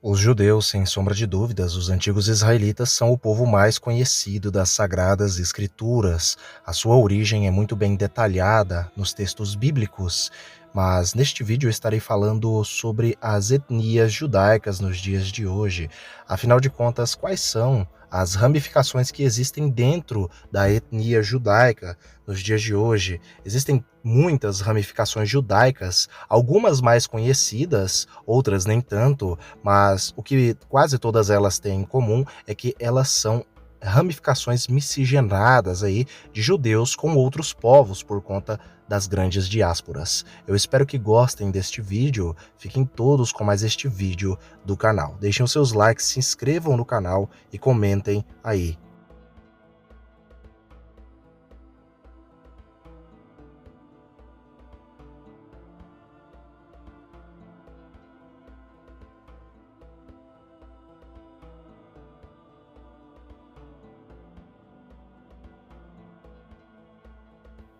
Os judeus, sem sombra de dúvidas, os antigos israelitas são o povo mais conhecido das Sagradas Escrituras. A sua origem é muito bem detalhada nos textos bíblicos, mas neste vídeo eu estarei falando sobre as etnias judaicas nos dias de hoje. Afinal de contas, quais são as ramificações que existem dentro da etnia judaica nos dias de hoje? Existem muitas ramificações judaicas, algumas mais conhecidas, outras nem tanto, mas o que quase todas elas têm em comum é que elas são ramificações miscigenadas aí de judeus com outros povos por conta das grandes diásporas. Eu espero que gostem deste vídeo, fiquem todos com mais este vídeo do canal. Deixem os seus likes, se inscrevam no canal e comentem aí.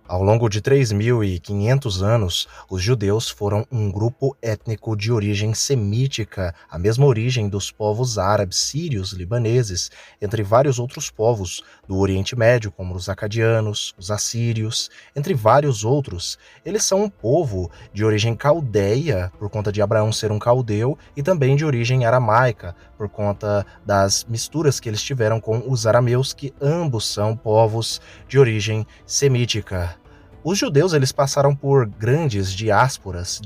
Ao longo de 3.500 anos, os judeus foram um grupo étnico de origem semítica, a mesma origem dos povos árabes, sírios, libaneses, entre vários outros povos do Oriente Médio, como os acadianos, os assírios, entre vários outros. Eles são um povo de origem caldeia, por conta de Abraão ser um caldeu, e também de origem aramaica, por conta das misturas que eles tiveram com os arameus, que ambos são povos de origem semítica. Os judeus eles passaram por grandes diásporas,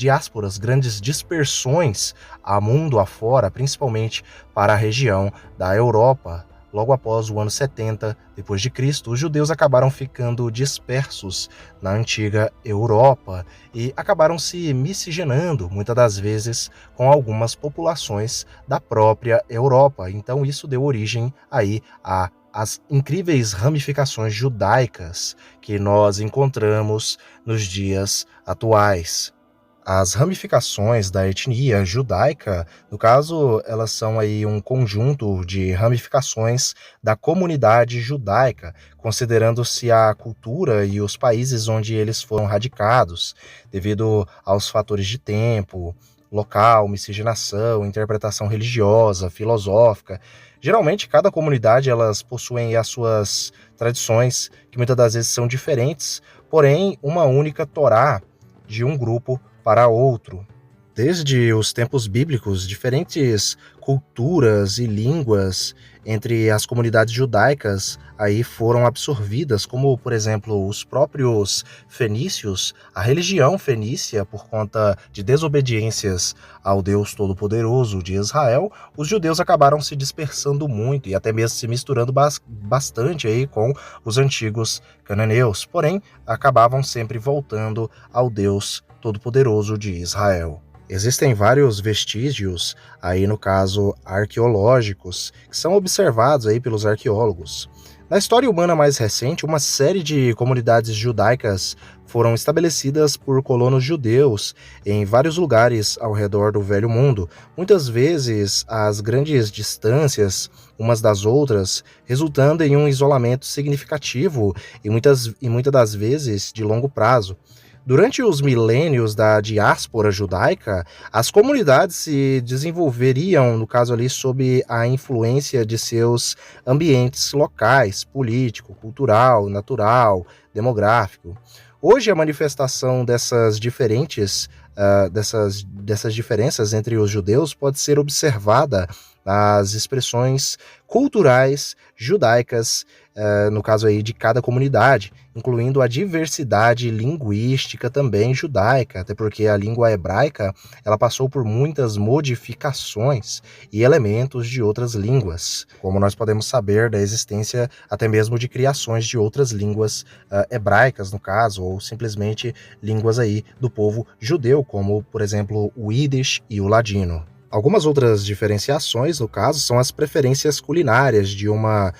grandes dispersões a mundo afora, principalmente para a região da Europa. Logo após o ano 70 depois de Cristo, os judeus acabaram ficando dispersos na antiga Europa e acabaram se miscigenando, muitas das vezes, com algumas populações da própria Europa. Então isso deu origem aí a as incríveis ramificações judaicas que nós encontramos nos dias atuais. As ramificações da etnia judaica, no caso, elas são aí um conjunto de ramificações da comunidade judaica, considerando-se a cultura e os países onde eles foram radicados, devido aos fatores de tempo, local, miscigenação, interpretação religiosa, filosófica. Geralmente, cada comunidade elas possuem as suas tradições, que muitas das vezes são diferentes, porém uma única Torá de um grupo para outro. Desde os tempos bíblicos, diferentes culturas e línguas entre as comunidades judaicas aí foram absorvidas, como, por exemplo, os próprios fenícios, a religião fenícia, por conta de desobediências ao Deus Todo-Poderoso de Israel, os judeus acabaram se dispersando muito e até mesmo se misturando bastante aí com os antigos cananeus, porém, acabavam sempre voltando ao Deus Todo-Poderoso de Israel. Existem vários vestígios, aí no caso arqueológicos, que são observados aí pelos arqueólogos. Na história humana mais recente, uma série de comunidades judaicas foram estabelecidas por colonos judeus em vários lugares ao redor do Velho Mundo, muitas vezes às grandes distâncias umas das outras, resultando em um isolamento significativo e muitas das vezes de longo prazo. Durante os milênios da diáspora judaica, as comunidades se desenvolveriam, no caso ali, sob a influência de seus ambientes locais, político, cultural, natural, demográfico. Hoje, a manifestação dessas dessas diferenças entre os judeus pode ser observada nas expressões culturais judaicas, no caso aí de cada comunidade, incluindo a diversidade linguística também judaica, até porque a língua hebraica ela passou por muitas modificações e elementos de outras línguas, como nós podemos saber da existência até mesmo de criações de outras línguas hebraicas, no caso, ou simplesmente línguas aí do povo judeu, como, por exemplo, o Yiddish e o ladino. Algumas outras diferenciações, no caso, são as preferências culinárias de uma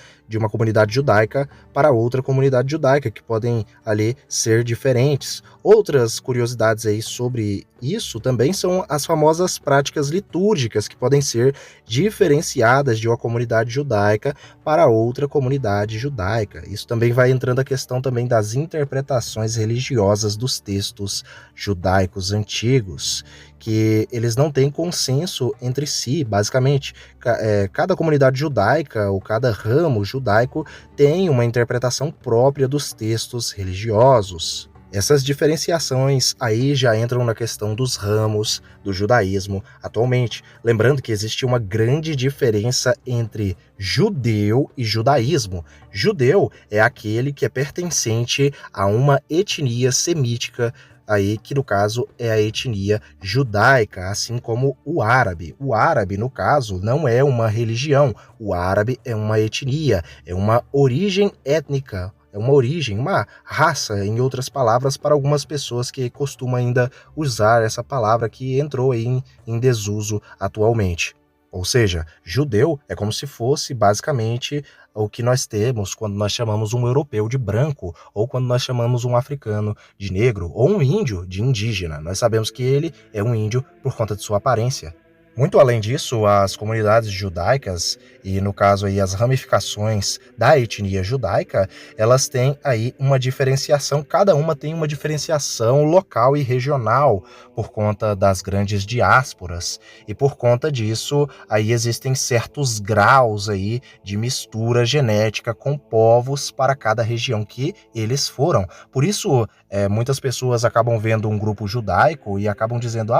comunidade judaica para outra comunidade judaica, que podem ali ser diferentes. Outras curiosidades aí sobre isso também são as famosas práticas litúrgicas, que podem ser diferenciadas de uma comunidade judaica para outra comunidade judaica. Isso também vai entrando a questão também das interpretações religiosas dos textos judaicos antigos, que eles não têm consenso entre si, basicamente. Cada comunidade judaica ou cada ramo judaico tem uma interpretação própria dos textos religiosos. Essas diferenciações aí já entram na questão dos ramos do judaísmo atualmente. Lembrando que existe uma grande diferença entre judeu e judaísmo. Judeu é aquele que é pertencente a uma etnia semítica, aí que no caso é a etnia judaica, assim como o árabe. O árabe, no caso, não é uma religião. O árabe é uma etnia, é uma origem étnica. É uma origem, uma raça, em outras palavras, para algumas pessoas que costumam ainda usar essa palavra que entrou aí em desuso atualmente. Ou seja, judeu é como se fosse basicamente o que nós temos quando nós chamamos um europeu de branco, ou quando nós chamamos um africano de negro, ou um índio de indígena. Nós sabemos que ele é um índio por conta de sua aparência. Muito além disso, as comunidades judaicas, e no caso aí as ramificações da etnia judaica, elas têm aí uma diferenciação, cada uma tem uma diferenciação local e regional por conta das grandes diásporas. E por conta disso, aí existem certos graus aí de mistura genética com povos para cada região que eles foram. Por isso, muitas pessoas acabam vendo um grupo judaico e acabam dizendo,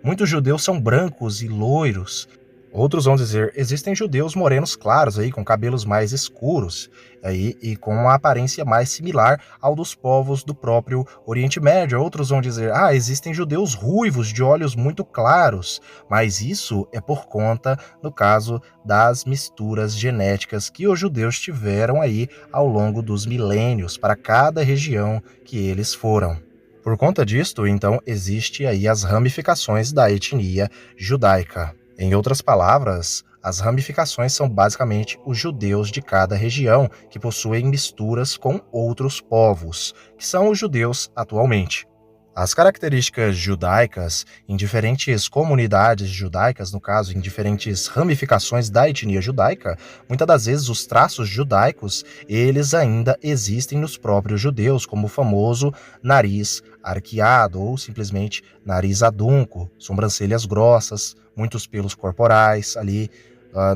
muitos judeus são brancos e loiros. Outros vão dizer, existem judeus morenos claros aí, com cabelos mais escuros aí, e com uma aparência mais similar ao dos povos do próprio Oriente Médio. Outros vão dizer, existem judeus ruivos de olhos muito claros, mas isso é por conta, no caso, das misturas genéticas que os judeus tiveram aí ao longo dos milênios para cada região que eles foram. Por conta disto, então, existe aí as ramificações da etnia judaica. Em outras palavras, as ramificações são basicamente os judeus de cada região que possuem misturas com outros povos, que são os judeus atualmente. As características judaicas em diferentes comunidades judaicas, no caso, em diferentes ramificações da etnia judaica, muitas das vezes os traços judaicos, eles ainda existem nos próprios judeus, como o famoso nariz arqueado ou simplesmente nariz adunco, sobrancelhas grossas, muitos pelos corporais ali,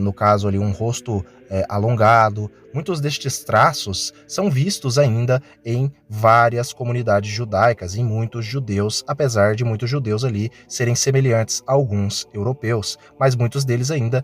no caso ali um rosto alongado. Muitos destes traços são vistos ainda em várias comunidades judaicas, em muitos judeus, apesar de muitos judeus ali serem semelhantes a alguns europeus, mas muitos deles ainda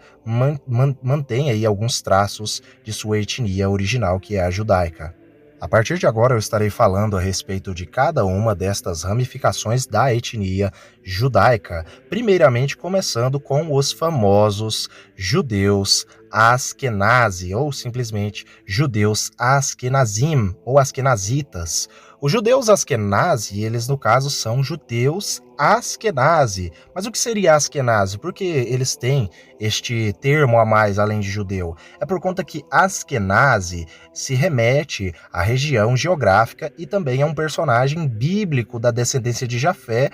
mantêm aí alguns traços de sua etnia original, que é a judaica. A partir de agora eu estarei falando a respeito de cada uma destas ramificações da etnia judaica, primeiramente começando com os famosos judeus Askenazi, ou simplesmente judeus Askenazim, ou Askenazitas. Os judeus Askenazi, eles no caso são judeus Askenazi. Mas o que seria Askenazi? Por que eles têm este termo a mais além de judeu? É por conta que Askenazi se remete à região geográfica e também a um personagem bíblico da descendência de Jafé,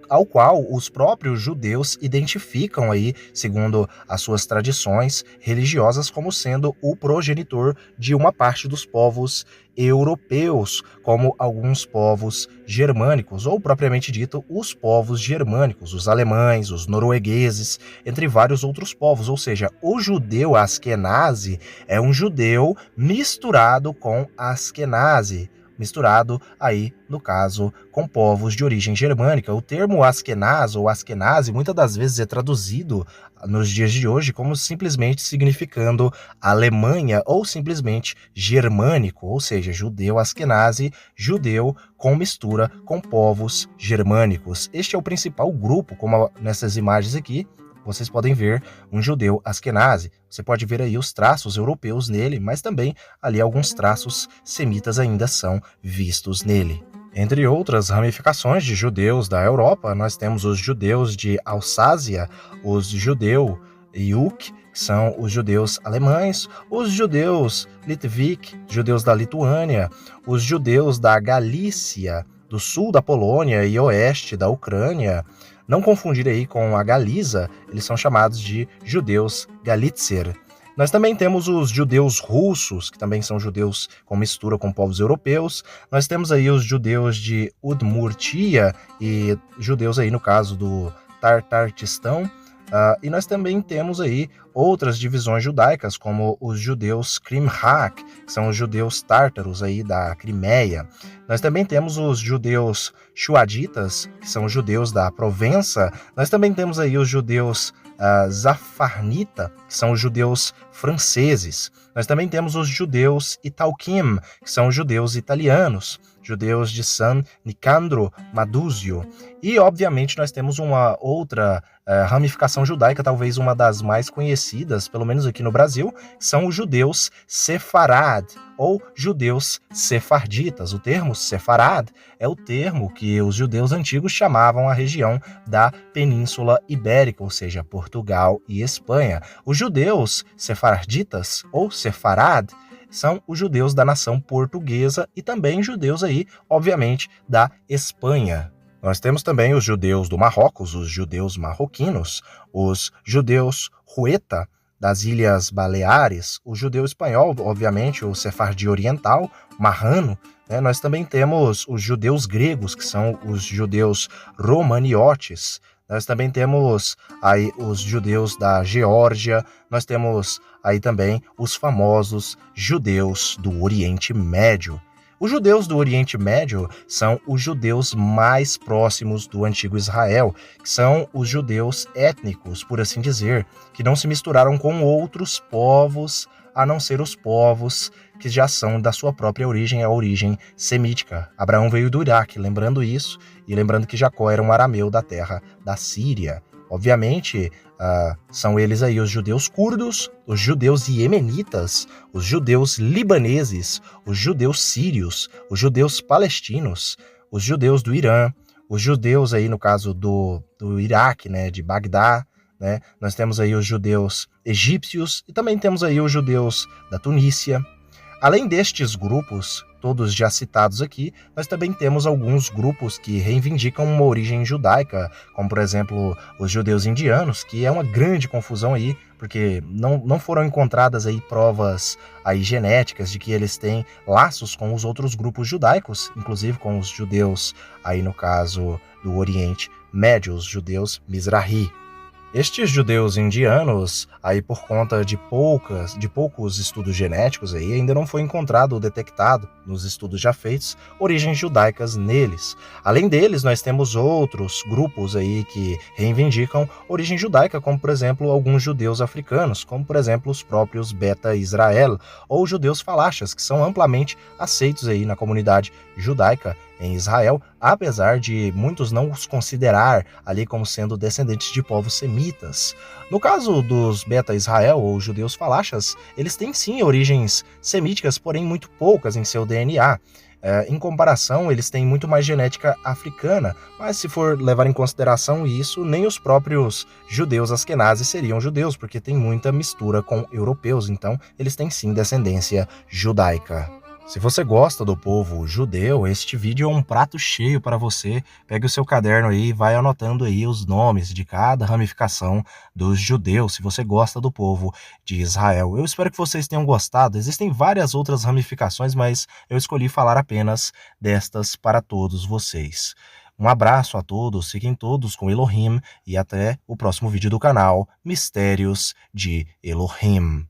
ao qual os próprios judeus identificam aí, segundo as suas tradições religiosas, como sendo o progenitor de uma parte dos povos europeus, como alguns povos germânicos, ou propriamente dito, os povos germânicos, os alemães, os noruegueses, entre vários outros povos. Ou seja, o judeu Askenazi é um judeu misturado com Askenazi, misturado aí, no caso, com povos de origem germânica. O termo Askenaz ou Askenazi muitas das vezes é traduzido nos dias de hoje como simplesmente significando Alemanha ou simplesmente germânico, ou seja, judeu Askenazi, judeu com mistura com povos germânicos. Este é o principal grupo, como nessas imagens aqui, vocês podem ver um judeu Askenazi. Você pode ver aí os traços europeus nele, mas também ali alguns traços semitas ainda são vistos nele. Entre outras ramificações de judeus da Europa, nós temos os judeus de Alsácia, os judeus Yuk, que são os judeus alemães, os judeus Litvik, judeus da Lituânia, os judeus da Galícia, do sul da Polônia e oeste da Ucrânia. Não confundir aí com a Galiza, eles são chamados de judeus Galitzer. Nós também temos os judeus russos, que também são judeus com mistura com povos europeus. Nós temos aí os judeus de Udmurtia e judeus aí no caso do Tartartistão. E nós também temos aí outras divisões judaicas, como os judeus Crimhak, que são os judeus tártaros aí da Crimeia. Nós também temos os judeus Chuaditas, que são os judeus da Provença. Nós também temos aí os judeus Zafarnita, que são os judeus franceses. Nós também temos os judeus Italkim, que são os judeus italianos, judeus de San Nicandro Maduzio. E, obviamente, nós temos uma outra ramificação judaica, talvez uma das mais conhecidas, pelo menos aqui no Brasil, que são os judeus sefarad, ou judeus sefarditas. O termo sefarad é o termo que os judeus antigos chamavam a região da Península Ibérica, ou seja, Portugal e Espanha. Os judeus sefarditas, ou sefarad, são os judeus da nação portuguesa e também judeus aí, obviamente, da Espanha. Nós temos também os judeus do Marrocos, os judeus marroquinos, os judeus Hueta, das Ilhas Baleares, o judeu espanhol, obviamente, o sefardi oriental, marrano, né? Nós também temos os judeus gregos, que são os judeus romaniotes. Nós também temos aí os judeus da Geórgia, nós temos aí também os famosos judeus do Oriente Médio. Os judeus do Oriente Médio são os judeus mais próximos do antigo Israel, que são os judeus étnicos, por assim dizer, que não se misturaram com outros povos, a não ser os povos que já são da sua própria origem, a origem semítica. Abraão veio do Iraque, lembrando isso, e lembrando que Jacó era um arameu da terra da Síria. Obviamente, são eles aí os judeus curdos, os judeus iemenitas, os judeus libaneses, os judeus sírios, os judeus palestinos, os judeus do Irã, os judeus aí no caso do Iraque, né, de Bagdá, né? Nós temos aí os judeus egípcios e também temos aí os judeus da Tunísia. Além destes grupos, todos já citados aqui, nós também temos alguns grupos que reivindicam uma origem judaica, como por exemplo os judeus indianos, que é uma grande confusão aí, porque não foram encontradas aí provas aí genéticas de que eles têm laços com os outros grupos judaicos, inclusive com os judeus aí no caso do Oriente Médio, os judeus Mizrahi. Estes judeus indianos, aí por conta de poucos estudos genéticos, aí ainda não foi encontrado ou detectado, nos estudos já feitos, origens judaicas neles. Além deles, nós temos outros grupos aí que reivindicam origem judaica, como por exemplo alguns judeus africanos, como por exemplo os próprios Beta Israel, ou judeus falachas, que são amplamente aceitos aí na comunidade judaica em Israel, apesar de muitos não os considerar ali como sendo descendentes de povos semitas. No caso dos Beta Israel ou judeus falachas, eles têm sim origens semíticas, porém muito poucas em seu DNA. Em comparação, eles têm muito mais genética africana, mas se for levar em consideração isso, nem os próprios judeus askenazes seriam judeus, porque tem muita mistura com europeus, então eles têm sim descendência judaica. Se você gosta do povo judeu, este vídeo é um prato cheio para você. Pegue o seu caderno aí e vai anotando aí os nomes de cada ramificação dos judeus, se você gosta do povo de Israel. Eu espero que vocês tenham gostado. Existem várias outras ramificações, mas eu escolhi falar apenas destas para todos vocês. Um abraço a todos, fiquem todos com Elohim e até o próximo vídeo do canal Mistérios de Elohim.